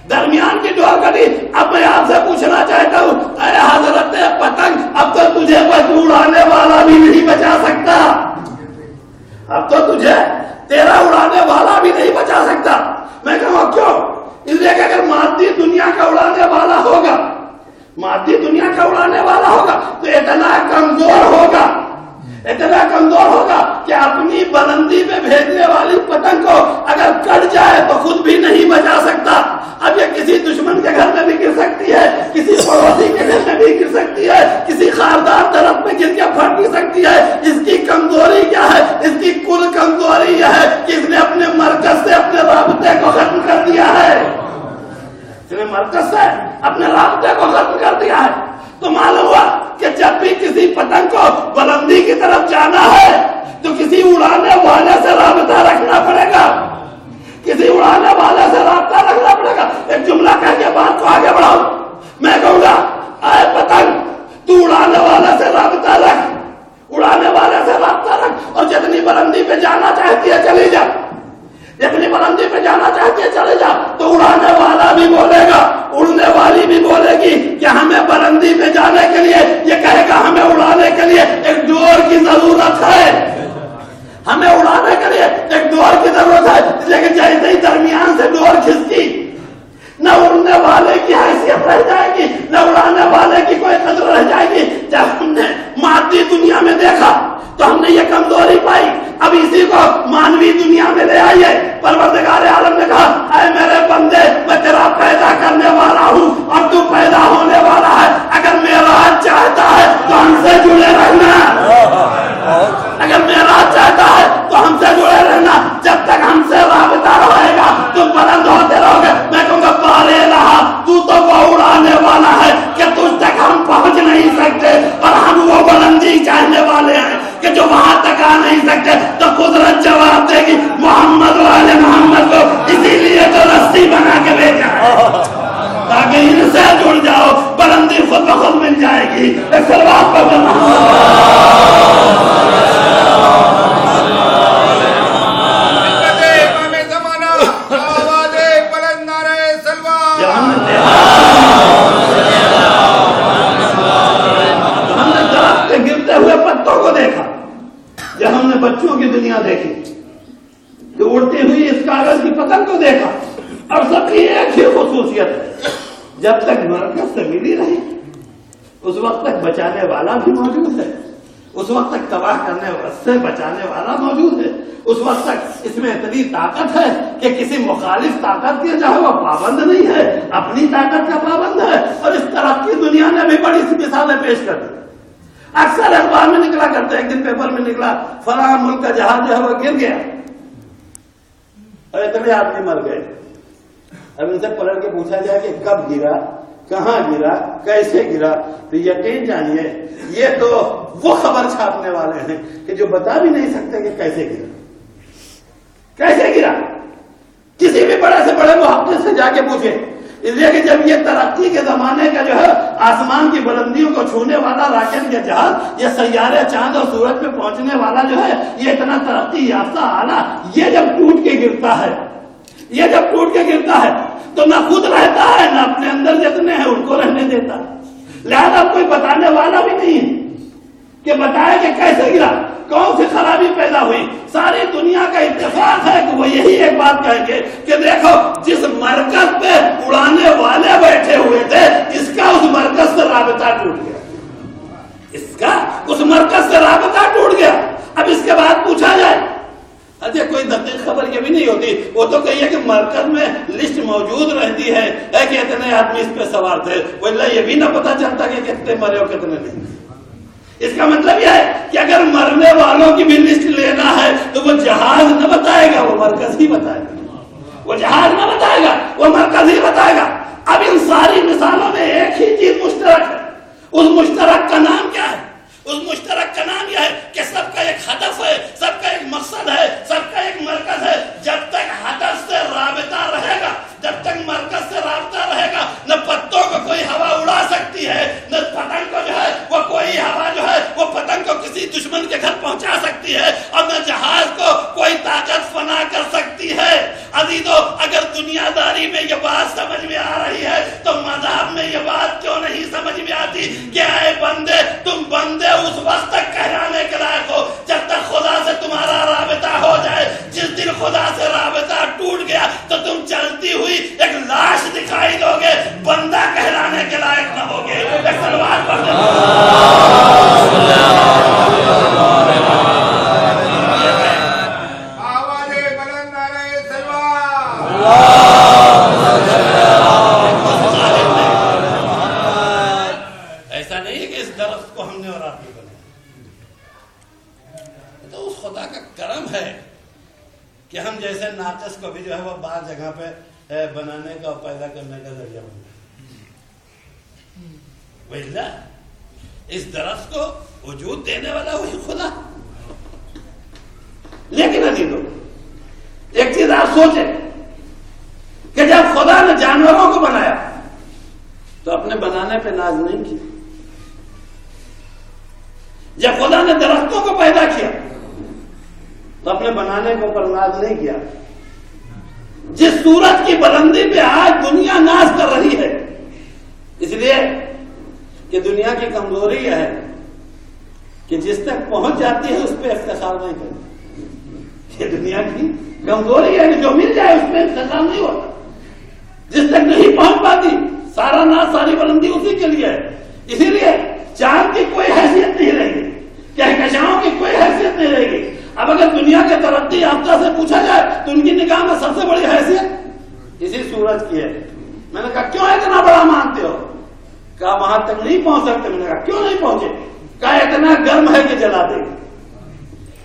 درمیان کی ڈور کٹی. اب میں آپ سے پوچھنا چاہتا ہوں اے حضرت پتنگ، اب تو تجھے کوئی اڑانے والا بھی نہیں بچا سکتا. اب تو تجھے تیرا اڑانے والا بھی نہیں بچا سکتا. میں کہوں کیوں؟ اس لیے کہ اگر مادی دنیا کا اڑانے والا ہوگا، مادی دنیا کا اڑانے والا ہوگا تو اتنا کمزور ہوگا، اتنا کمزور ہوگا کہ اپنی بلندی پہ بھیجنے والی پتنگ کو اگر کٹ جائے تو خود بھی نہیں بچا سکتا. اب یہ کسی دشمن کے گھر میں بھی گر سکتی ہے، کسی پڑوسی کے گھر میں بھی گر سکتی ہے، کسی خاردار طرف میں گر کے پھٹ بھی سکتی ہے. اس کی کمزوری کیا ہے؟ اس کی کل کمزوری یہ ہے کہ اس نے اپنے مرکز سے اپنے رابطے کو ختم کر دیا ہے. اس نے مرکز سے اپنے رابطے کو ختم کر دیا ہے. تو معلوم ہوا کہ جب بھی کسی پتنگ کو بلندی کی طرف جانا ہے تو کسی اڑانے والے سے رابطہ رکھنا پڑے گا، کسی اڑانے والے سے رابطہ رکھنا پڑے گا. ایک جملہ کہہ کے بات کو آگے بڑھاؤ. میں کہوں گا اے پتنگ، تو اڑانے والے سے رابطہ رکھ، اڑانے والے سے رابطہ رکھ، اور جتنی بلندی پہ جانا چاہتی ہے چلی جا، جتنی بلندی پہ جانا چاہتی ہے چلے جا. تو اڑانے والا بھی بولے گا، اڑنے والی بھی بولے گی کہ ہمیں بلندی پہ جانے کے لیے، یہ کہے گا ہمیں اڑانے کے لیے ایک ڈور کی ضرورت ہے، ہمیں اڑانے کے لیے ایک ڈور کی ضرورت ہے. لیکن جیسے ہی درمیان سے ڈور کھسکی، نہ اڑنے والے کی حیثیت رہ جائے گی، نہ اڑانے والے کی کوئی قدر رہ جائے گی. جب ہم نے مادی دنیا میں دیکھا تو ہم نے یہ کمزوری پائی. اب اسی کو مانوی دنیا میں لے آئیے. پروردگار عالم نے کہا اے میرے بندے، میں تیرا پیدا کرنے والا ہوں اور تو پیدا ہونے والا ہے. اگر میرا چاہتا ہے تو ہم سے جڑے رہنا، اگر میرا چاہتا ہے تو ہم سے جڑے رہنا. جب تک ہم سے رابطہ رہے گا تم بلند ہوتے رہو گے. میں کہوں گا پارے رہا، تو وہ اڑانے والا ہے کہ تجھ تک ہم پہنچ نہیں سکتے، اور ہم وہ بلندی چاہنے والے ہیں کہ جو وہاں تک آ نہیں سکتے. تو قدرت جواب دے گی محمد والے محمد کو اسی لیے تو رسی بنا کے بھیجا ہے تاکہ ان سے جڑ جاؤ، بلندی خود بخود مل جائے گی. ایک سلوات پر جب ہم نے بچوں کی دنیا دیکھی، جو اڑتی ہوئی اس کاغذ کی پتنگ کو دیکھا، اور سب کی ایک ہی خصوصیت ہے، جب تک مرکز سے ملی رہی اس وقت تک بچانے والا بھی موجود ہے، اس وقت تک تباہ کرنے سے بچانے والا موجود ہے، اس وقت تک اس میں اتنی طاقت ہے کہ کسی مخالف طاقت کے جو ہے وہ پابند نہیں ہے، اپنی طاقت کا پابند ہے. اور اس طرح کی دنیا نے بھی بڑی سی مثالیں پیش کر دی. اکثر اخبار میں نکلا کرتے، ایک دن پیپر میں نکلا فلاں ملک کا جہاز جو ہے وہ گر گیا اور اتنے آدمی مر گئے. اب ان سے پلٹ کے پوچھا جائے کہ کب گرا، کہاں گرا، کیسے گرا، تو یقین جانیے یہ تو وہ خبر چھاپنے والے ہیں کہ جو بتا بھی نہیں سکتے کہ کیسے گرا، کیسے گرا. کسی بھی بڑے سے بڑے محقق سے جا کے پوچھے. اس لیے کہ جب یہ ترقی کے زمانے کا جو ہے آسمان کی بلندیوں کو چھونے والا راکٹ یا جہاز، یہ سیارے چاند اور سورج پہ پہنچنے والا جو ہے یہ اتنا ترقی یافتہ آلہ، یہ جب ٹوٹ کے گرتا ہے، یہ جب ٹوٹ کے گرتا ہے تو نہ خود رہتا ہے نہ اپنے اندر جتنے ہیں ان کو رہنے دیتا. لہذا کوئی بتانے والا بھی نہیں ہے کہ بتائے کہ کیسے گرا، کون سی خرابی پیدا ہوئی. ساری دنیا کا اتفاق ہے کہ وہ یہی ایک بات کہیں گے کہ دیکھو جس مرکز پہ اڑانے والے بیٹھے ہوئے تھے اس کا اس مرکز سے رابطہ ٹوٹ گیا، اس کا اس مرکز سے رابطہ ٹوٹ گیا. اب اس کے بعد پوچھا جائے، اچھا کوئی دقیق خبر یہ بھی نہیں ہوتی، وہ تو کہیے کہ مرکز میں لسٹ موجود رہتی ہے کہ اتنے آدمی اس پہ سوار تھے، واللہ یہ بھی نہ پتا چلتا کہ کتنے مرے اور کتنے نہیں. اس کا مطلب یہ ہے کہ اگر مرنے والوں کی بھی لسٹ لینا ہے تو وہ جہاز نہ بتائے گا، وہ مرکز ہی بتائے گا. وہ جہاز نہ بتائے گا، وہ مرکز ہی بتائے گا. اب ان ساری مثالوں میں ایک ہی چیز مشترک ہے. اس مشترک کا نام کیا ہے؟ اس مشترک کا نام یہ ہے کہ سب کا ایک ہدف ہے، سب کا ایک مقصد ہے، سب کا ایک مرکز ہے. جب تک ہدف سے رابطہ رہے گا، جب تک مرکز سے رابطہ رہے گا، نہ پتوں کو کوئی ہوا اڑا سکتی ہے، نہ پتنگ کو جو ہے وہ کوئی ہوا جو ہے وہ پتنگ کو کسی دشمن کے گھر پہنچا سکتی ہے، اور نہ جہاز کو کوئی طاقت فنا کر سکتی ہے. عزیزو، اگر دنیا داری یہ بات سمجھ میں آ رہی ہے تو مذہب میں یہ بات کیوں نہیں سمجھ میں آتی کہ اے بندے تم بندے اس وقت تک کہلانے کے لائق ہو جب تک خدا سے تمہارا رابطہ ہو جائے. جس دن خدا سے رابطہ ٹوٹ گیا تو تم چلتی ہوئی ایک لاش دکھائی دو گے, بندہ کہلانے کے لائق نہ ہوگے. ایک سلوات پڑھ دیں. ایسا نہیں ہے کہ اس درخت کو ہم نے اور آپ نے بنایا, تو اس خدا کا کرم ہے کہ ہم جیسے ناقص کو بھی جو ہے وہ بعض جگہ پہ بنانے کا اور پیدا کرنے کا ذریعہ بن گیا. اس درخت کو وجود دینے والا وہی خدا. لیکن عزیزو ایک چیز آپ سوچیں کہ جب خدا نے جانوروں کو بنایا تو اپنے بنانے پہ ناز نہیں کی. جب خدا نے درختوں کو پیدا کیا تو اپنے بنانے کے اوپر ناز نہیں کیا. جس سورج کی بلندی پہ آج دنیا ناز کر رہی ہے, اس لیے کہ دنیا کی کمزوری یہ ہے کہ جس تک پہنچ جاتی ہے اس پہ افتخار نہیں کرتی. یہ دنیا کی کمزوری ہے کہ جو مل جائے اس پہ افتخار نہیں ہوتا. جس تک نہیں پہنچ پاتی سارا ناز ساری بلندی اسی کے لیے ہے. اسی لیے چاند کی کوئی حیثیت نہیں رہے گی, کہکشاؤں کی کوئی حیثیت نہیں رہے گی. اب اگر دنیا کے ترقی یافتہ سے پوچھا جائے تو ان کی نگاہ میں سب سے بڑی حیثیت اسی سورج کی ہے. میں نے کہا کیوں اتنا بڑا مانتے ہو؟ کہا وہاں تک نہیں پہنچ سکتے. میں نے کہا کیوں نہیں پہنچے؟ کہا اتنا گرم ہے کہ جلا دے.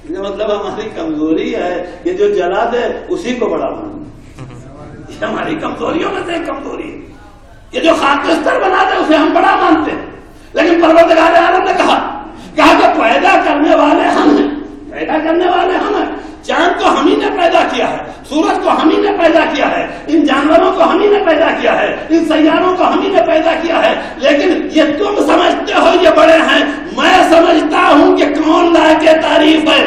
مطلب ہماری کمزوری ہے کہ جو جلا دے اسی کو بڑا مانتے. یہ ہماری کمزوریوں میں سے ایک کمزوری ہے کہ جو خاکستر بنا دے اسے ہم بڑا مانتے ہیں. لیکن پروردگار عالم نے کہا کہ پیدا کرنے والے ہم ہیں, پیدا کرنے والے ہم ہیں. چاند کو ہم ہی نے پیدا کیا ہے, سورج کو ہم ہی نے پیدا کیا ہے, ان جانوروں کو ہم ہی نے پیدا کیا ہے, ان سیاروں کو ہم ہی نے پیدا کیا ہے. لیکن یہ تم سمجھتے ہو یہ بڑے ہیں, میں سمجھتا ہوں کہ کون لائق تعریف ہے.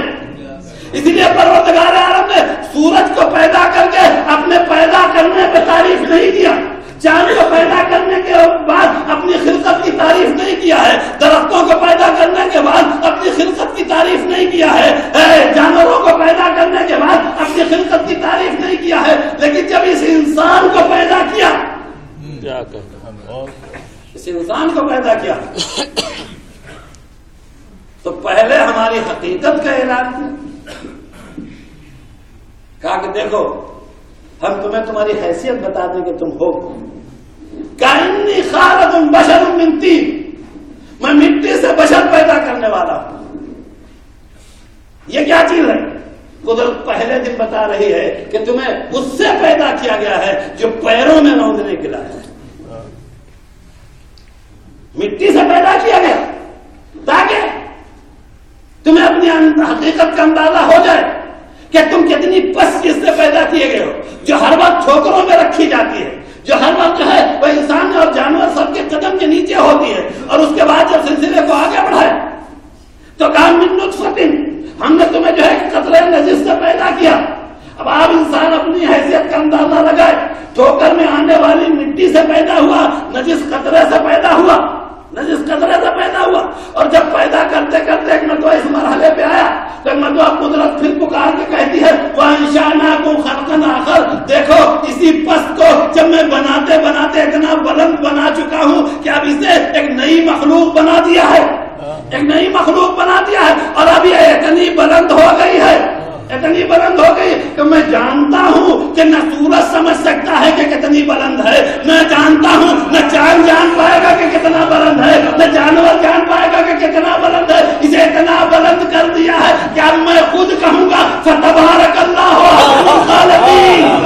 اس لیے پروردگار عالم نے سورج کو پیدا کر کے اپنے پیدا کرنے پہ تعریف نہیں کیا, چاند کو پیدا کرنے کے بعد اپنی خلقت کی تعریف نہیں کیا ہے, درختوں کو پیدا کرنے کے بعد اپنی خلقت کی تعریف نہیں کیا ہے, جانوروں کو پیدا کرنے کے بعد اپنی خلقت کی تعریف نہیں کیا ہے. لیکن جب اس انسان کو پیدا کیا, اس انسان کو پیدا کیا تو پہلے ہماری حقیقت کا اعلان کیا. کہا کہ دیکھو ہم تمہیں تمہاری حیثیت بتا دیں کہ تم ہو. کانی خالق بشر من طین, میں مٹی سے بشر پیدا کرنے والا ہوں. یہ کیا چیز ہے؟ قدرت پہلے دن بتا رہی ہے کہ تمہیں اس سے پیدا کیا گیا ہے جو پیروں میں رونگنے کے لائق ہے. مٹی سے پیدا کیا گیا تاکہ تمہیں اپنی حقیقت کا اندازہ ہو جائے کہ تم کتنی پس چیز سے پیدا کیے گئے ہو, جو ہر وقت ٹھوکروں میں رکھی جاتی ہے, جو ہر وقت جو ہے وہ انسان اور جانور سب کے قدم کے نیچے ہوتی ہے. اور اس کے بعد جب سلسلے کو آگے بڑھائے تو کہا من نطفۃ, ہم نے تمہیں جو ہے قطرے نجس سے پیدا کیا. اب آپ انسان اپنی حیثیت کا اندازہ لگائے, ٹھوکر میں آنے والی مٹی سے پیدا ہوا, نجس قطرے سے پیدا ہوا, نجس قطرے سے پیدا ہوا. اور جب پیدا کرتے کرتے ایک مرتبہ اس مرحلے پہ آیا تو ایک مرتبہ قدرت پھر پکار کے کہتی ہے وَأَنشَأْنَاكُمْ خَلْقًا آخَرَ, دیکھو اسی پس کو جب میں بناتے بناتے اتنا بلند بنا چکا ہوں کہ اب اسے ایک نئی مخلوق بنا دیا ہے, ایک نئی مخلوق بنا دیا ہے. اور اب یہ اتنی بلند ہو گئی ہے, اتنی بلند ہو گئی کہ میں جانتا ہوں کہ نہ سورج سمجھ سکتا ہے کہ کتنی بلند ہے, نہ جانتا ہوں نہ چاند جان پائے گا کہ کتنا بلند ہے, نہ جانور جان پائے گا کہ کتنا بلند ہے. اسے اتنا بلند کر دیا ہے کہ اب میں خود کہوں گا فتبارک اللہ احسن الخالقین,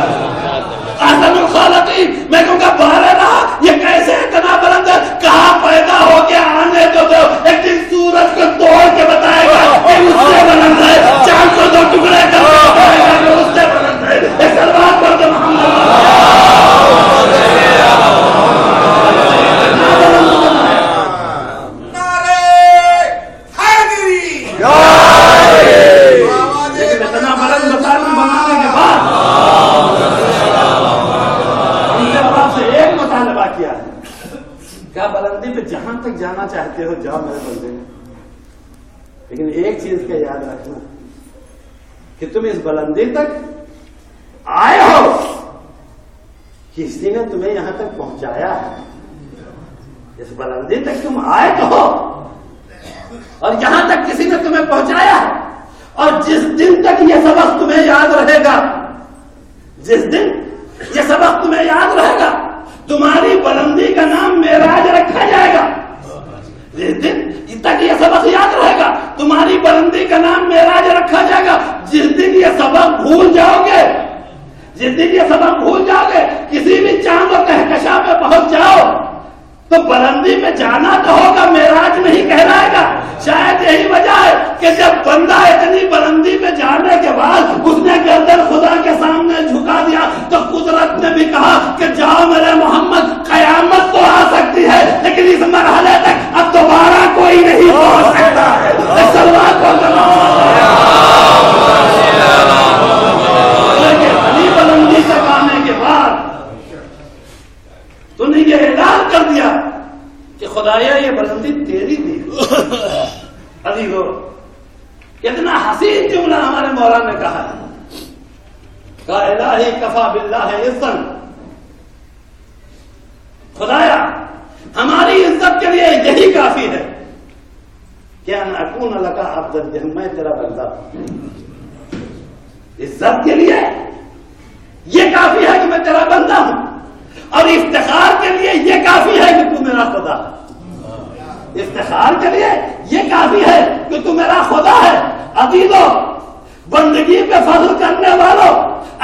احسن الخالقین. میں کہوں گا بارے رہا یہ کیسے اتنا بلند ہے, کہاں پیدا ہو گیا, آنے تو دو, ایک دن سورج کو توڑ کے بتائے گا کہ اس سے بلند ہے, چاند کو دو ٹکڑے کر کے بتائے گا کہ اس سے بلند ہے. ایک سلوات پڑھ دو محمد. مطالبہ کیا ہے، کہا بلندی پہ جہاں تک جانا چاہتے ہو جاؤ میرے بندے، لیکن ایک چیز کا یاد رکھنا کہ تم اس بلندی تک آئے ہو، کسی نے تمہیں یہاں تک پہنچایا ہے، اس بلندی تک تم آئے تو ہو، اور یہاں تک کسی نے تمہیں پہنچایا ہے، اور جس دن تک یہ سبق تمہیں یاد رہے گا، جس دن یہ سبق تمہیں یاد رہے گا، تمہاری بلندی کا نام معراج رکھا جائے گا، جس دن تک یہ سبق یاد رہے گا تمہاری بلندی کا نام معراج رکھا جائے گا، جس دن یہ سبق بھول جاؤ گے، جس دن یہ سبق بھول جاؤ گے، کسی بھی چاند و کہکشاں پہ پہنچ جاؤ تو بلندی پہ جانا تو ہوگا، معراج نہیں کہلائے گا۔ شاید یہی وجہ ہے کہ جب بندہ اتنی بلندی پہ جانے کے بعد اس نے گردن خدا کے سامنے جھکا دیا تو قدرت نے بھی کہا کہ جاؤ میرے محمد، قیامت تو آ سکتی ہے لیکن اس مرحلے تک اب دوبارہ کوئی نہیں پہنچ سکتا ہے۔ اتنی بلندی تک آنے کے بعد تو نے یہ اعلان کر دیا کہ خدایا یہ بلندی تیری دی۔ عزیزو، کتنا حسین جملہ ہمارے مولانا نے کہا ہے، کہ الہی کفا باللہ عزت، خدایا ہماری عزت کے لیے یہی کافی ہے کہ ان اکون لکا عبدا، میں تیرا بندہ ہوں۔ عزت کے لیے یہ کافی ہے کہ میں تیرا بندہ ہوں، اور افتخار کے لیے یہ کافی ہے کہ تو میرا خدا ہے۔ افتخار کے لیے یہ کافی ہے کہ تو میرا خدا ہے۔ عزیزو، بندگی پہ فضل کرنے والوں،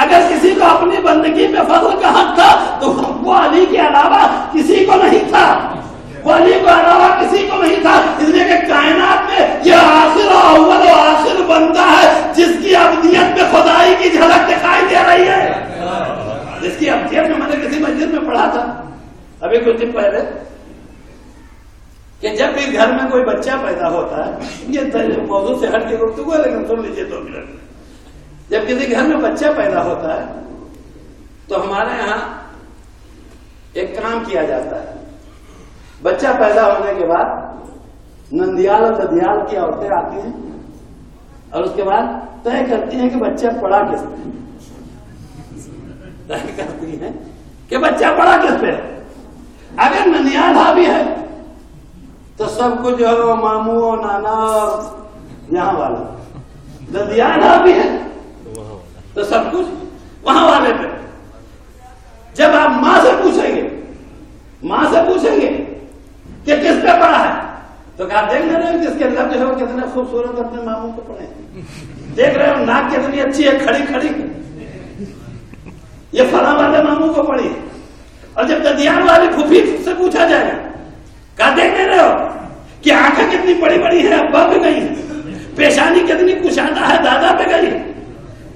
اگر کسی کو اپنی بندگی پہ فضل کا حق تھا تو وہ علی کے علاوہ کسی کو نہیں تھا، وہ علی کے علاوہ کسی کو نہیں تھا، اس لیے کہ کائنات میں یہ آخر و اول و آخر بندہ ہے جس کی ابدیت میں خدائی کی جھلک دکھائی دے رہی ہے، جس کی ابدیت میں، میں نے کسی مسجد میں پڑھا تھا ابھی کچھ دن پہلے کہ جب بھی گھر میں کوئی بچہ پیدا ہوتا ہے، یہ موضوع سے ہٹ کے گفتگو ہے لیکن سن لیجیے 2 منٹ، جب کسی گھر میں بچہ پیدا ہوتا ہے تو ہمارے یہاں ایک کام کیا جاتا ہے، بچہ پیدا ہونے کے بعد نندیال اور ددیال کی عورتیں آتی ہیں اور اس کے بعد طے کرتی ہیں کہ بچہ پڑا کس پہ، طے کرتی ہیں کہ بچہ پڑا کس پہ۔ اگر نندیال حاوی ہے تو سب کچھ جو ہے وہ ماموں نانا اور یہاں والا، ددیال حاوی ہے تو سب کچھ وہاں والے پہ۔ جب آپ ماں سے پوچھیں گے کہ کس پہ پڑا ہے تو کہا دیکھ رہے ہو جس کے لب جو ہے وہ کتنے خوبصورت اپنے ماموں کو پڑے، دیکھ رہے ہو ناک کتنی اچھی ہے کھڑی کھڑی، یہ فلاں والے ماموں کو پڑی۔ اور جب ددیال والی پھوپھی سے پوچھا جائے گا، کہا دیکھ رہے ہو کہ آنکھیں کتنی بڑی بڑی ہیں ابا پہ گئی، پیشانی کتنی کشادہ ہے دادا پہ گئی،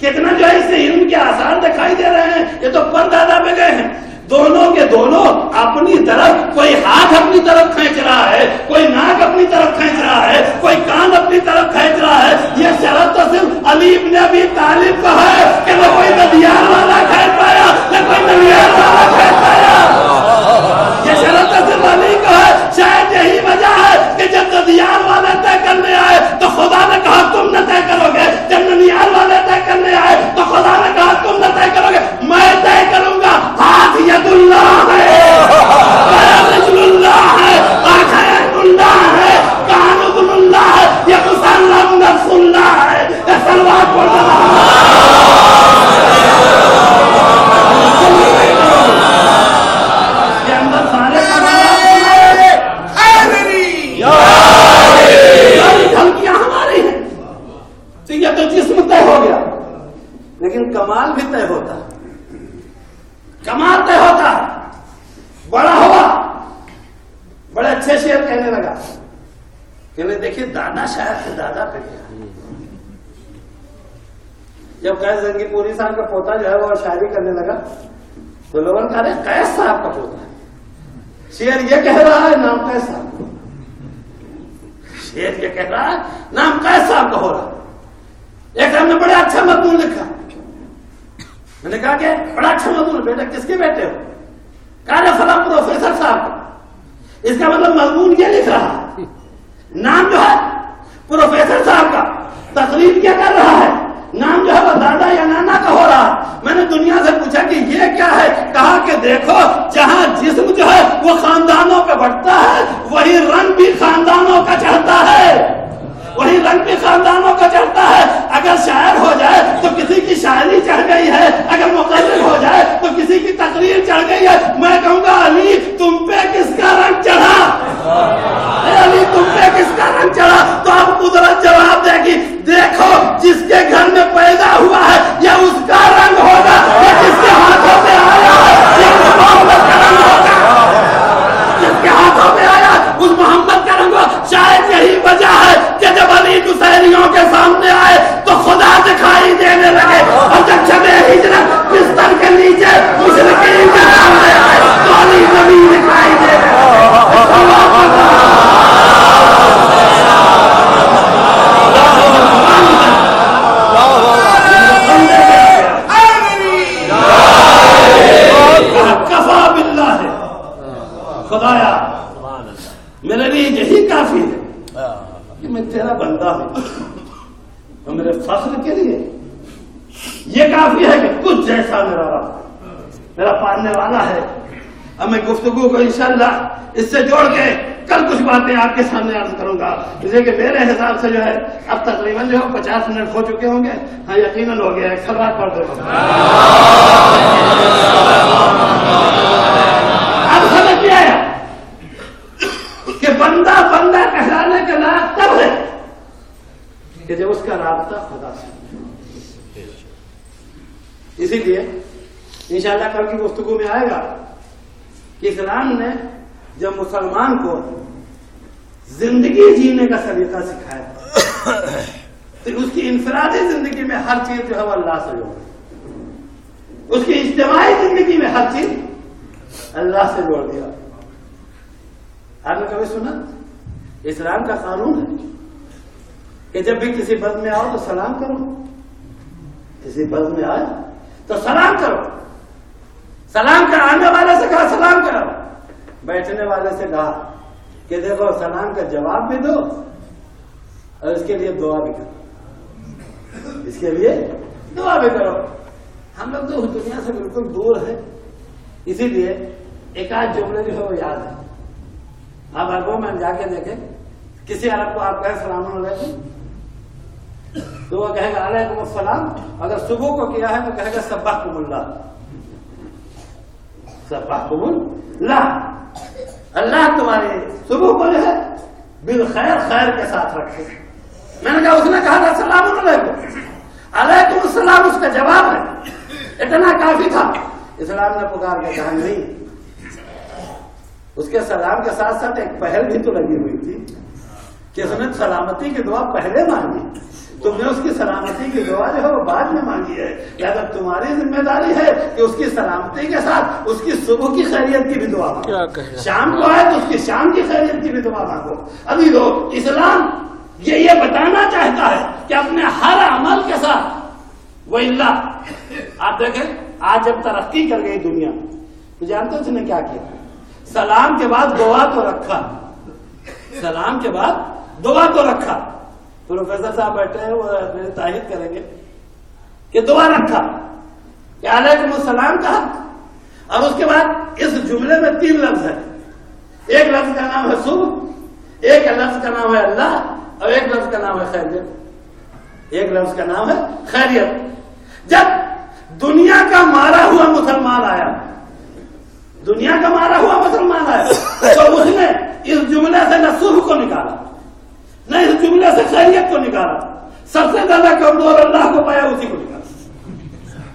کتنا جو ہے اس سے علم کے آثار دکھائی دے رہے ہیں، یہ تو پر دادا پہ گئے ہیں۔ دونوں کے دونوں اپنی طرف، کوئی ہاتھ اپنی طرف کھینچ رہا ہے، کوئی ناک اپنی طرف کھینچ رہا ہے، کوئی کان اپنی طرف کھینچ رہا ہے۔ یہ شرط تو صرف علی ابن ابی طالب کا ہے کہ نہ کوئی ددیال والا کھینچ پایا نہ کوئی ننیال والا کھینچ پایا، یہ شرط تو صرف علی کا ہے۔ شاید یہی وجہ ہے کہ جب ددیال والے طے کرنے آئے تو خدا نے کہا تم نہ طے کرو گے، جب ننیال والے طے کرنے آئے تو خدا نے کہا تم نہ طے کرو گے، میں طے کروں گا۔ ہاتھ ید اللہ ہے، رجل اللہ ہے، آنکھیں اللہ ہے، کان ابن اللہ ہے، یہ مسلم نفس اللہ ہے۔ سلوات پڑھ یہ تو جسم طے ہو گیا، لیکن کمال بھی طے ہوتا ہے، کمال طے ہوتا ہے۔ بڑا ہوا، بڑے اچھے شعر کہنے لگا، کہنے دیکھیے دادا شاید سے دادا پہ گیا۔ جب قیس زنگی پوری صاحب کا پوتا جو ہے وہ شاعری کرنے لگا تو لوگوں نے کہا قیس صاحب کا پوتا ہے، شعر یہ کہہ رہا ہے نام قیس صاحب، شعر یہ کہہ رہا ہے نام قیس صاحب کا ہو رہا ہے۔ ایک ہم نے بڑا اچھا مضمون لکھا، میں نے کہا کہ بڑا اچھا مضمون، بیٹا کس کے بیٹے ہو؟ کہا فلاں اس کا مطلب مضمون یہ لکھ رہا ہے، نام جو ہے پروفیسر صاحب کا، تقریر کیا کر رہا ہے، نام جو ہے وہ دادا یا نانا کا ہو رہا ہے۔ میں نے دنیا سے پوچھا کہ یہ کیا ہے، کہا کہ دیکھو جہاں جسم جو ہے وہ خاندانوں پہ بڑھتا ہے، وہی رنگ بھی خاندانوں کا چڑھتا ہے، وہی رنگ بھی خاندانوں کا چڑھتا ہے۔ اگر شاعر ہو جائے تو کسی کی شاعری چڑھ گئی ہے، اگر مقرر ہو جائے تو کسی کی تقریر چڑھ گئی ہے۔ میں کہوں گا علی تم پہ کس کا رنگ چڑھا، علی تم پہ کس کا رنگ چڑھا؟ تو اب قدرت جواب دے گی، دیکھو جس کے گھر میں پیدا ہوا ہے یا اس کا رنگ ہوگا، یا جس کے ہاتھوں میں آیا ہے یا اس محمد کا رنگ ہوگا، جس کے ہاتھوں میں آیا اس محمد کا رنگ ہوگا۔ شاید یہی وجہ ہے کہ جب علی نصیریوں کے سامنے آئے تو خدا دکھائی دینے لگے، اور جب شب ہجرت بستر کے نیچے مشرکین کے سامنے آئے تو علی نبی دکھائی دے رہے۔ کفا باللہ ہے، خدایا میرے لیے یہی کافی ہے کہ میں تیرا بندہ ہوں، اور میرے فخر کے لیے یہ کافی ہے کہ کچھ جیسا میرا رب میرا پالنے والا ہے۔ اب میں گفتگو کو انشاءاللہ اس سے جوڑ کے کل کچھ باتیں آپ کے سامنے عرض کروں گا، جیسے کہ میرے حساب سے جو ہے اب تقریباً جو ہے 50 منٹ ہو چکے ہوں گے، ہاں یقیناً ہو گیا، ایک سلوات پڑھ دو۔ اب سمجھ میں آیا کہ بندہ بندہ کہلانے کے لائق تب ہے کہ جب اس کا رابطہ خدا سے۔ اسی لیے انشاءاللہ کل کی گفتگو میں آئے گا کہ اسلام نے جب مسلمان کو زندگی جینے کا سلیقہ سکھایا تو اس کی انفرادی زندگی میں ہر چیز جو ہے وہ اللہ سے جوڑ، اس کی اجتماعی زندگی میں ہر چیز اللہ سے جوڑ دیا۔ آپ نے کبھی سنا اسلام کا قانون ہے کہ جب بھی کسی بلد میں آؤ تو سلام کرو، کسی بلد میں آئے تو سلام کرو، سلام کر، آنے والے سے کہا سلام کرو، بیٹھنے والے سے کہا کہ دیکھو سلام کا جواب بھی دو اور اس کے لیے دعا بھی کرو، اس کے لیے دعا بھی کرو۔ ہم لوگ تو دنیا سے بالکل دور ہیں، اسی لیے ایک آدھ جملے جو ہے وہ یاد ہے۔ آپ عربوں میں جا کے دیکھیں، کسی عرب کو آپ کہیں السلام علیکم تو وہ کہے گا علیکم السلام، اگر صبح کو کیا ہے تو کہے گا سبحکم اللہ، سبحکم اللہ، اللہ تمہاری صبح کو جو ہے بالخیر خیر کے ساتھ رکھے۔ میں نے کہا اس نے کہا تھا السلام علیکم، علیکم السلام اس کا جواب ہے، اتنا کافی تھا۔ اسلام نے پکار کے کہا نہیں، اس کے سلام کے ساتھ ساتھ ایک پہل بھی تو لگی ہوئی تھی کہ اس نے سلامتی کی دعا پہلے مانگی، تم نے اس کی سلامتی کی دعا جو ہے وہ بعد میں مانگی ہے، لہذا تمہاری ذمہ داری ہے کہ اس کی سلامتی کے ساتھ اس کی صبح کی خیریت کی بھی دعا مانگو، شام کو آئے تو اس کی شام کی خیریت کی بھی دعا مانگو۔ ابھی لوگ اسلام یہ بتانا چاہتا ہے کہ اپنے ہر عمل کے ساتھ وہ اللہ، آپ دیکھیں آج جب ترقی کر گئی دنیا تو جانتے اس نے کیا کیا؟ سلام کے بعد دعا تو رکھا، سلام کے بعد دعا تو رکھا۔ پروفیسر صاحب بیٹھے ہیں، وہ میری تائید کریں گے کہ دعا رکھا کہ علیکم السلام کہا، اور اس کے بعد اس جملے میں 3 لفظ ہے، ایک لفظ کا نام ہے صبح، ایک لفظ کا نام ہے اللہ، اور ایک لفظ کا نام ہے خیریت، ایک لفظ کا نام ہے خیریت۔ جب دنیا کا مارا ہوا مسلمان آیا، دنیا کا مارا ہوا مسلمان آیا تو اس نے اس جملے سے نہ صبح کو نکالا نہ اس جملے سے خیریت کو نکالا، سب سے زیادہ کمزور اللہ کو پایا اسی کو نکالا،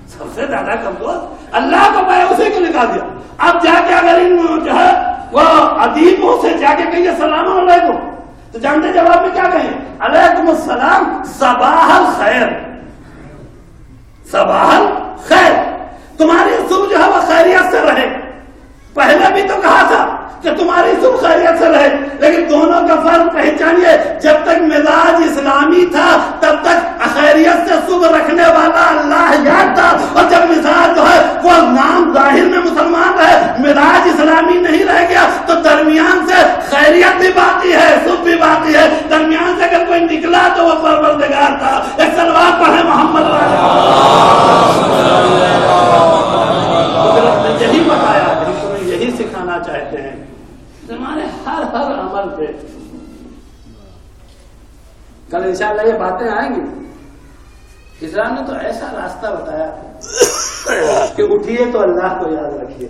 سب سے زیادہ کمزور اللہ کو پایا اسی کو نکال دیا۔ اب جا کے اگر ان جو ہے وہ ادیبوں سے جا کے کہیں السلام علیکم تو جانتے جواب میں کیا کہیں؟ علیکم السلام صباح الخیر، صباح الخیر، تمہاری صبح جو ہے وہ خیریت سے رہے۔ پہلے بھی تو کہا تھا کہ تمہاری صبح خیریت سے رہے، لیکن دونوں کا فرق پہچانیے، جب تک مزاج اسلامی تھا تب تک خیریت سے صبح رکھنے والا اللہ یاد تھا، اور جب مزاج جو ہے وہ نام ظاہر میں مسلمان رہے، مزاج اسلامی نہیں رہ گیا تو درمیان درمیان سے خیریت بھی باقی ہے، سکھ بھی باقی ہے، درمیان سے اگر کوئی نکلا تو وہ پروردگار تھا۔ ایک سلوات پڑھے محمد یہی بتایا ہے، تمہیں یہی سکھانا چاہتے ہیں تمہارے ہر عمل پہ۔ کل انشاءاللہ یہ باتیں آئیں گی۔ اسلام نے تو ایسا راستہ بتایا کہ اٹھیے تو اللہ کو یاد رکھیے،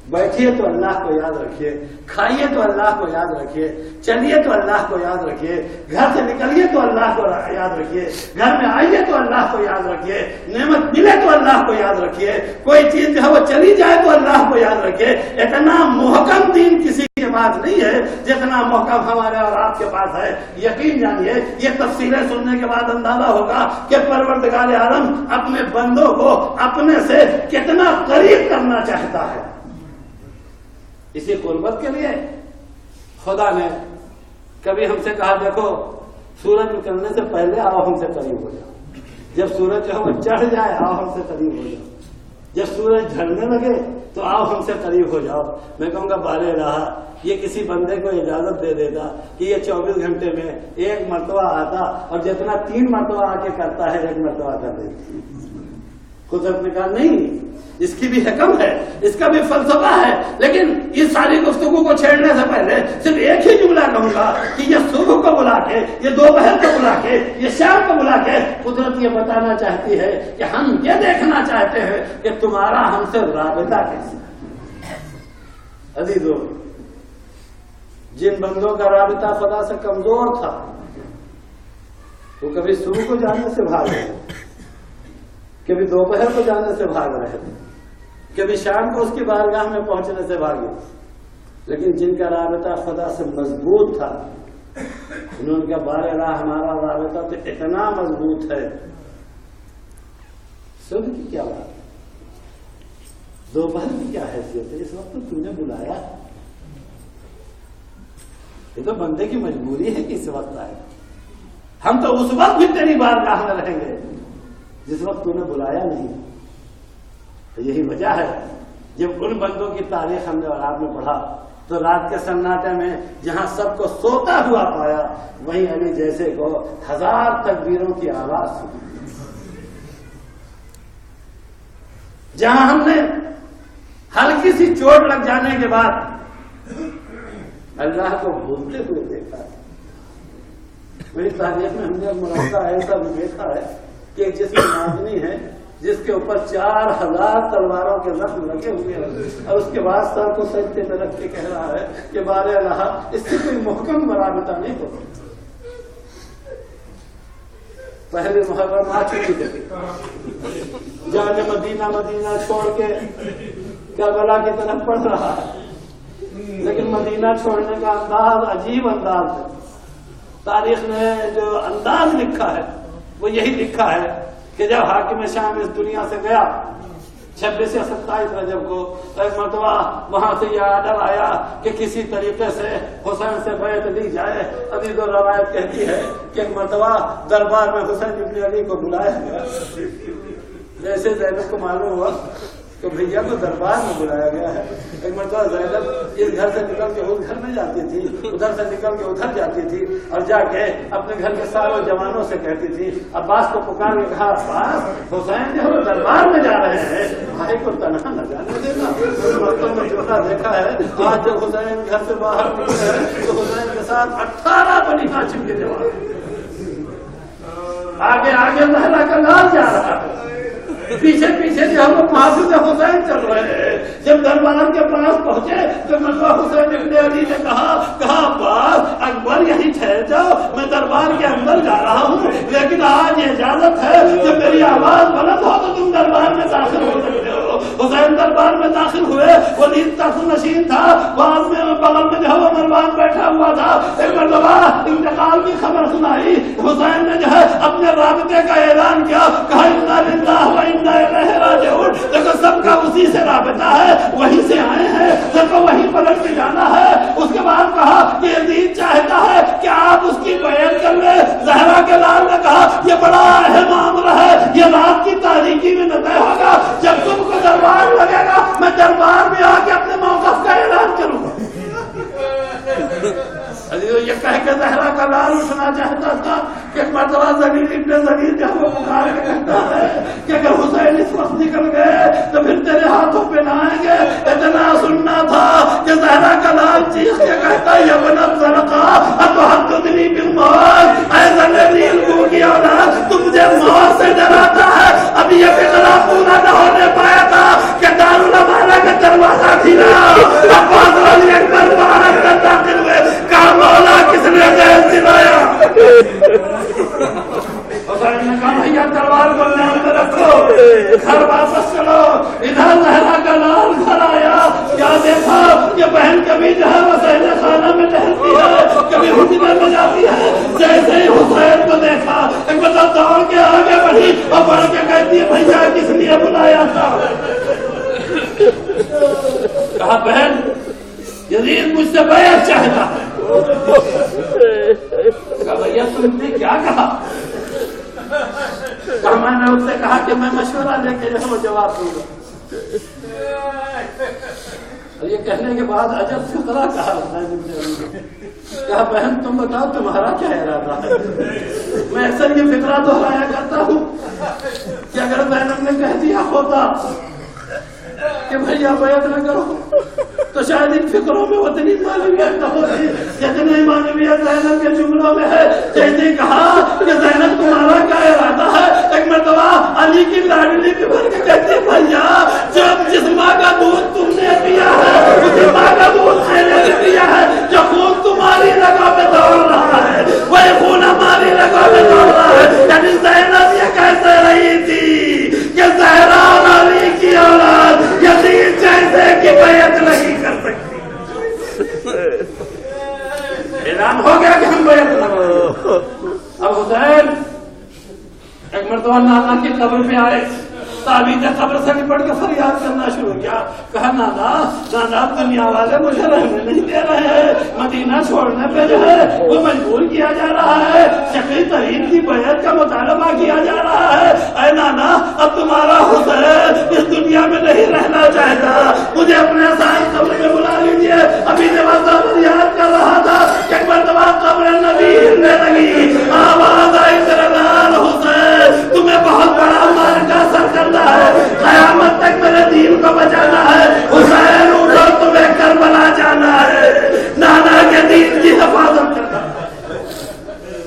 بیٹھیے تو اللہ کو یاد رکھیے، کھائیے تو اللہ کو یاد رکھیے، چلیے تو اللہ کو یاد رکھیے، گھر سے نکلیے تو اللہ کو یاد رکھیے، گھر میں آئیے تو اللہ کو یاد رکھیے، نعمت ملے تو اللہ کو یاد رکھیے، کوئی چیز جو ہے وہ چلی جائے تو اللہ کو یاد رکھیے۔ اتنا محکم دین کسی کے پاس نہیں ہے جتنا محکم ہمارے اور آپ کے پاس ہے۔ یقین جانیے یہ تفصیلیں سننے کے بعد اندازہ ہوگا کہ پروردگار عالم اپنے بندوں کو اپنے سے کتنا قریب کرنا چاہتا ہے۔ اسی قربت کے لیے خدا نے کبھی ہم سے کہا دیکھو سورج نکلنے سے پہلے آؤ ہم سے قریب ہو جاؤ، جب سورج جو ہے چڑھ جائے آؤ ہم سے قریب ہو جاؤ، جب سورج ڈھلنے لگے تو آؤ ہم سے قریب ہو جاؤ۔ میں کہوں گا بار رہا یہ کسی بندے کو اجازت دے دیتا کہ یہ 24 گھنٹے میں ایک مرتبہ آتا اور جتنا 3 مرتبہ آ کے کرتا ہے 1 مرتبہ کر دیتا۔ قدرت نے کہا نہیں، اس کی بھی حکم ہے، اس کا بھی فلسفہ ہے، لیکن اس ساری گفتگو کو چھیڑنے سے پہلے صرف ایک ہی جملہ کہوں گا کہ یہ صبح کو بلا کے، یہ دوپہر کو بلا کے، یہ شام کو بلا کے قدرت یہ بتانا چاہتی ہے کہ ہم یہ دیکھنا چاہتے ہیں کہ تمہارا ہم سے رابطہ کیسے ہے۔ عزیزو، جن بندوں کا رابطہ خدا سے کمزور تھا وہ کبھی صبح کو جانے سے بھاگ رہے تھے، کبھی دوپہر کو جانے سے بھاگ رہے تھے، کبھی شام کو اس کی بارگاہ میں پہنچنے سے بھاگے، لیکن جن کا رابطہ خدا سے مضبوط تھا انہوں نے کہا بار راہ ہمارا رابطہ تو اتنا مضبوط ہے، صبح کی کیا بات، دوپہر کی کیا حیثیت ہے، اس وقت تو نے بلایا، یہ تو بندے کی مجبوری ہے کہ اس وقت آئے، ہم تو اس وقت بھی تیری بارگاہ میں رہیں گے جس وقت تو نے بلایا نہیں۔ تو یہی وجہ ہے جب ان بندوں کی تاریخ ہم نے اور آپ نے پڑھا تو رات کے سناٹے میں جہاں سب کو سوتا ہوا پایا وہیں علی جیسے کو 1000 تکبیروں کی آواز سنی، جہاں ہم نے ہلکی سی چوٹ لگ جانے کے بعد اللہ کو بھولتے ہوئے دیکھا۔ میری تاریخ میں ہم نے مراقبہ ایسا بھی دیکھا ہے کہ جس میں آدمی ہے جس کے اوپر 4000 تلواروں کے زخم لگے ہوئے ہیں اور اس کے بعد سر کو سجدے میں رکھ کے کہہ رہا ہے کہ بار اللہ اس سے کوئی محکم رابطہ نہیں ہوتا۔ پہلے محرم آ چکی تھی، جانے مدینہ چھوڑ کے کربلا کی طرف پڑھ رہا ہے، لیکن مدینہ چھوڑنے کا انداز عجیب انداز ہے۔ تاریخ نے جو انداز لکھا ہے وہ یہی لکھا ہے کہ جب حاکم شام اس دنیا سے گیا 26 یا 27 رجب کو ایک مرتبہ وہاں سے یہ آرڈر آیا کہ کسی طریقے سے حسین سے بیعت لی جائے۔ عزیز و روایت کہتی ہے کہ ایک مرتبہ دربار میں حسین ابن علی کو بلایا گیا، جیسے زینب کو معلوم ہوا تو بھیا کو دربار میں بلایا گیا ہے۔ ایک مرتبہ زینب اس گھر سے نکل کے اس گھر میں جاتی تھی، ادھر سے نکل کے ادھر جاتی تھی اور جا کے اپنے گھر کے سارے جوانوں سے کہتی تھی، عباس کو پکار کے کہا عباس حسین جو ہے دربار میں جا رہے ہیں، بھائی کو تنہا نہ جانے دینا۔ مرتبہ میں جوڑا دیکھا ہے آج جب حسین گھر سے باہر نکلے ہیں تو حسین کے ساتھ 18 بنی ہاشم کے جوان آگے آگے لہرا کا لال جا رہا ہے، پیچھے پیچھے جو ہم لوگ محافظ حسین چل رہے ہیں۔ جب دربار کے پاس پہنچے تو مرتبہ حسین ابن علی نے کہا عباس اکبر یہیں ٹھہر جاؤ، میں دربار کے اندر جا رہا ہوں، لیکن آج اجازت ہے جب میری آواز بلند ہو تو تم دربار میں داخل ہو سکتے ہو۔ حسین دربار میں داخل ہوئے، ولید تخت نشین تھا، بعد میں بغل میں جو ہے وہ مروان بیٹھا ہوا تھا۔ ایک مرتبہ انتقال کی خبر سنائی، حسین نے جو ہے اپنے رابطے کا اعلان کیا، کہا انا للہ و انا الیہ راجعون، دیکھو سب کا اسی سے رابطہ ہے، وہیں سے آئے ہیں، سب کو وہیں پلٹ کے جانا ہے۔ اس کے بعد کہا کہ یزید چاہتا ہے کہ آپ اس کی بیعت کر لیں۔ زہرا کے لال نے کہا یہ بڑا اہم معاملہ ہے، یہ رات کی تاریکی میں نہ طے ہوگا، جب تم کو دربار لگے گا میں دربار میں آ کے اپنے موقف کا اعلان کروں گا۔ دربار اٹھنا چاہتا تھا کہ ایک مرتبہ زمین ابن زمین جب وہ پکار کے کہتا ہے کہ اگر حسین اس وقت نکل گئے تو پھر تیرے ہاتھوں پہ نہ آئیں گے. اتنا سننا تھا کہ زہرا کا لال چیخ کے کہتا ہے ابن الزرقا اتحدثنی بالموت، اے زنجبیل کو کی اولاد تو مجھے موت سے ڈراتا ہے. ابھی یہ فکرہ پورا نہ ہونے پایا تھا کہ دارالمانا کا دروازہ کھلا. عباس رضی اکبر مہارت میں داخل ہوئے. کہا مولا کس نے جیل دلایا؟ حسین نے کہا بھیا تلوار کو نیام میں رکھو، گھر واپس چلو. ادھر زہرا کا لال گھر آیا. کیا دیکھا کہ بہن کبھی جو ہے وسائل خانہ میں ٹہلتی ہے، کبھی حجرے میں جاتی ہے. جیسے ہی حسین کو دیکھا ایک بتا دوڑ کے آگے بڑھی اور بڑھ کے کہتی ہے بھیا کس لیے بلایا تھا؟ کہا بہن یزید مجھ سے بیعت چاہتا ہے. کہا بھیا تم نے کیا کہا؟ کہا میں نے اس سے کہا کہ میں مشورہ لے کے جو جواب دوں گا. یہ کہنے کے بعد عجب فقرہ کہا. کہا بہن تم بتاؤ تمہارا کیا ارادہ ہے؟ میں اکثر یہ فقرہ دہرایا کرتا ہوں کہ اگر زینب نے کہہ دیا ہوتا کہ بھیا بیعت نہ کرو تو شاید ان فکروں میں اتنی معلومیت نہ ہوتی جتنی معلومیت زینب کے جملوں میں ہے. جیسے کہا کہ زینب تمہارا کیا ارادہ ہے؟ ایک مرتبہ علی کی لاڈلی پہ بھر کے کہتے بھیا جس ماں کا دودھ تم نے پیا ہے اسی ماں کا دودھ میں نے پیا ہے. جو خون تمہاری رگوں میں دوڑ رہا ہے وہی خون ہماری رگوں میں دوڑ رہا ہے. یعنی زینب یہ کیسے رہی تھی کہ زہرا علی کی اولاد یزید جیسے کی بیعت نہیں کر سکتی. اعلان ہو گیا کہ ہم بیعت نہ کریں. اب حسین ایک مرتبہ نانا کی قبر پہ آئے. تعبیر قبر سے نپٹ کے فریاد کرنا شروع کیا. کہا نانا نانا دنیا والے مجھے رہنے نہیں دے رہے ہیں، مدینہ چھوڑنے پہ جو ہے وہ مجبور کیا جا رہا ہے، شقی ترین کی بیعت کا مطالبہ کیا جا رہا ہے. اے نانا اب تمہارا حسین اس دنیا میں نہیں رہنا چاہتا، مجھے اپنے سائیں قبر میں بلا لیجیے. ابھی نوازہ فریاد کر رہا تھا کہ ایک مرتبہ قبر نبی ہلنے لگی. آواز آئی درنال حسین تمہیں بہت بڑا مارکا سر کرنا ہے، قیامت تک میرے دین کو بچانا ہے. حسین اٹھو تمہیں کربلا جانا ہے، نانا کے دین کی حفاظت کرنا.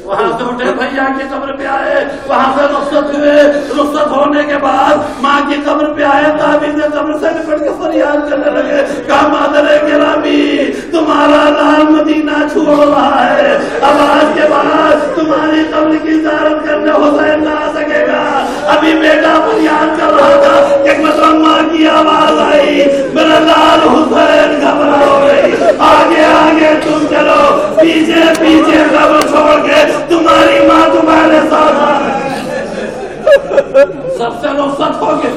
وہاں سے اٹھے بھیا کی قبر پہ آئے، وہاں سے رخصت ہوئے. رخصت ہونے کے بعد ماں کی قبر پہ آئے. تعبیر قبر سے نپٹ کے فریاد کرنے لگے. کہا مادر گرامی تمہارا لال مدینہ چھوڑ رہا ہے، اب آج کے بعد تمہاری قبر کی زیارت کرنے حسین نہ آ سکے گا. ابھی بیٹا فریاد کر رہا تھا کہ مثلاً ماں کی آواز آئی میرا لال حسین گھبرا ہو گئی. آگے آگے تم چلو، پیچھے پیچھے قبر چھوڑ کے تمہاری ماں تمہارے ساتھ آ رہی. سب سے رخصت ہو گئے.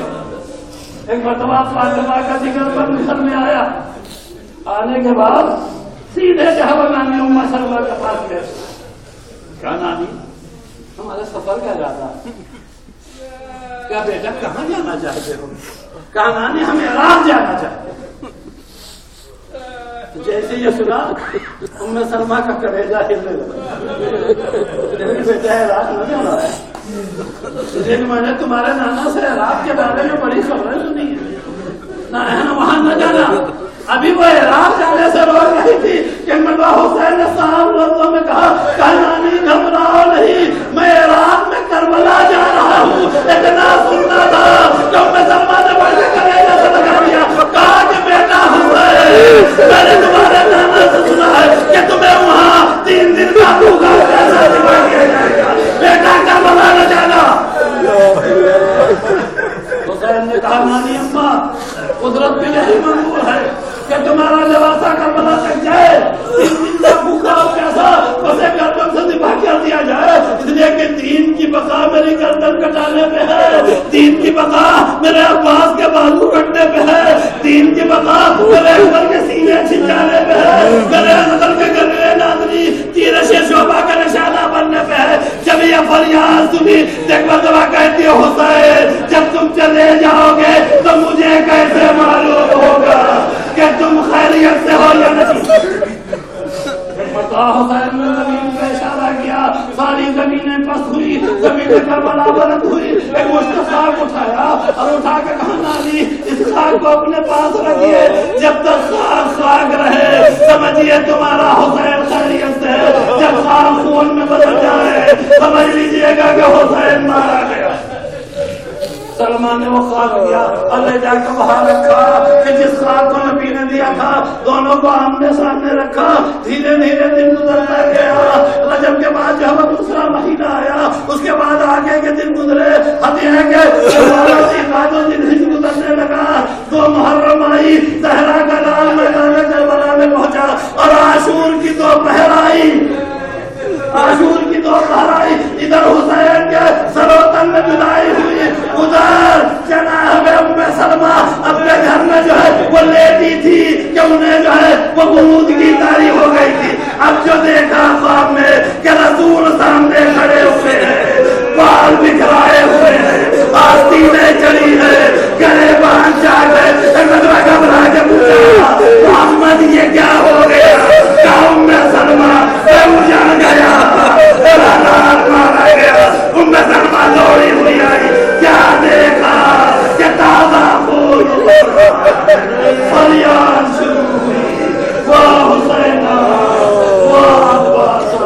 ایک مرتبہ فاطمہ کا ذکر پر گھر میں آیا. آنے کے بعد سیدھے جہاں نانی ام سلمہ کے پاس گئے. کیا نانی ہمارے سفر کا ارادہ؟ کیا بیٹا کہاں جانا چاہتے ہو؟ کہا نانی ہم عراق جانا چاہتے ہیں. جیسے یہ سنا ام سلمہ کا کلیجہ ہلنے لگا. بیٹا عراق نہ جانا ہے، لیکن میں نے تمہارے نانا سے عراق کے بارے میں بڑی خبریں سنی ہیں، وہاں نہ جانا. ابھی وہ عراق جانے سے روک رہی تھی کہ مرزا حسین نے صاحب لفظوں میں کہا نانی گھبراؤ نہیں، میں عراق میں کربلا جا رہا ہوں. اتنا سننا تھا کہ ام سلمہ نے بڑھ کے کلیجہ سے لگا دیا. کہا کہ بیٹا حسین میں نے تمہارے نانا سے سنا ہے کہ تمہیں وہاں 3 دن کا بھوکا پیاسا دکھا دیا جائے گا، بیٹا کربلا نہ جانا. حسین نے کہا نانی اماں قدرت بھی یہی منظور ہے کہ تمہارا لباسا کربلا تک جائے، 3 دن کا بھوکا اور پیاسا اسے گردن سے ذبح کر دیا جائے. اس لیے کہ دین کی بقا میری گردن کٹانے پہ ہے، دین کی بقا میرے عباس کے بازو کٹنے پہ ہے، دین کی بقا میرے عمر کے سینے چھنجانے پہ ہے، میرے عمر کے گلے نادری تیرش شعبہ کا نشانہ بننے پہ ہے. جب یہ فریاد سنی ایک مرتبہ کہتی ہے حسین جب تم چلے جاؤ گے تو مجھے کیسے معلوم ہوگا کہ تم خیریت سے ہو یا نہیں؟ حسین نے زمین پہ اشارہ کیا. برس ہوئی، زمین کربلا بلند ہوئی، ایک مشت خاک اٹھایا اور اٹھا کے کہا نانی اس خاک کو اپنے پاس رکھیے، جب تک خاک خاک رہے سمجھیے تمہارا حسین خیریت سے، جب خاک خون میں بدل جائے سمجھ لیجیے گا کہ حسین مارا گیا۔ سلمان نے وہ خاک دیا اور لے جا کے وہاں رکھا کہ جس خاک کو نبی نے دیا تھا، دونوں کو آمنے سامنے رکھا۔ دھیرے دھیرے دن گزرتا گیا، رجب کے بعد جب دوسرا مہینہ آیا اس کے بعد آگے کے دن گزرے، دن گزرنے لگا، 2 محرم آئی، صحرا کا لال میدان کربلا میں پہنچا اور عاشور کی دوپہر آئی، عاشور کی دوپہر آئی، ادھر حسین کے سروتن میں جدائی ہوئی، ادھر جناب ام سلمہ اپنے گھر میں جو ہے وہ لیٹی تھی کہ انہیں جو ہے وہ برود کی تاری ہو گئی تھی۔ اب جو دیکھا خواب میں کہ رسول سامنے کھڑے ہوئے ہیں، بال بکھرائے ہوئے ہیں، آستینیں چڑھی ہے، گلے باندھ چاک ہے، نظرہ گھبرا کے پوچھا محمد یہ کیا ہو گیا؟ ام سلمہ جان گیا، مارا گیا۔ ام سلمہ دوڑی ہوئی آئی، کیا دیکھا کہ تازہ خون فریاد شروع ہوئی، واہ حسینہ واہ عباسہ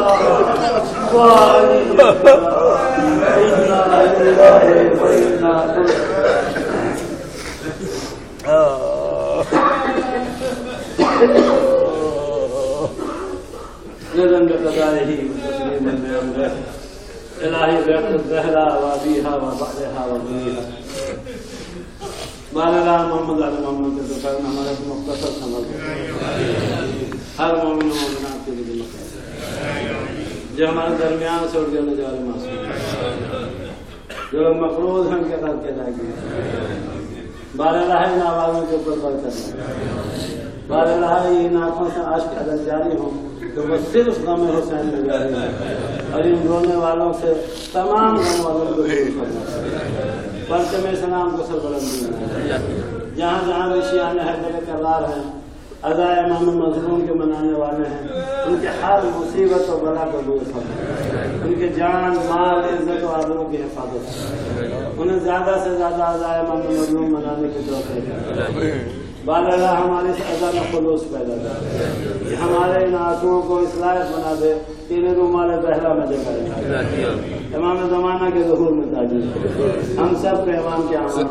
واہ علی الہی بیت الزہرا وابیہا وبعدہا وبیہا بارہ محمد علی محمد کے دوپہر میں ہمارے مختصر سمجھ ہر مومن و مومنات کے لیے جو ہمارے درمیان سے اٹھ گئے نجار معصوم، جو لوگ مفروض ہیں ان کے ساتھ کے جائے گے، بارہ رہا ان آوازوں کے اوپر بڑھ کر بارہ رہا ان آنکھوں سے عاشق اگر جاری ہوں تو وہ صرف غم حسین میں جاری ہے، اور ان رونے والوں سے تمام غم والوں کو دور کرنا، پرچم اسلام کو سربلندی، جہاں جہاں رشیان حیدر کرار ہیں، عزائے امام مظلوم کے منانے والے ہیں، ان کے ہر مصیبت و بلا کو دور کرنا، ان کے جان مال عزت و آبرو کی حفاظت، انہیں زیادہ سے زیادہ عزائے امام مظلوم منانے کی توفیق، باللہ ہمارے سے اذان خلوص پیدا کر، کہ ہمارے ان آنسوؤں کو اس لائق بنا دے کہ انہیں رومال بہرا میں جگہ امام زمانہ کے ظہور میں تاجر، ہم سب پہ امام کے آمد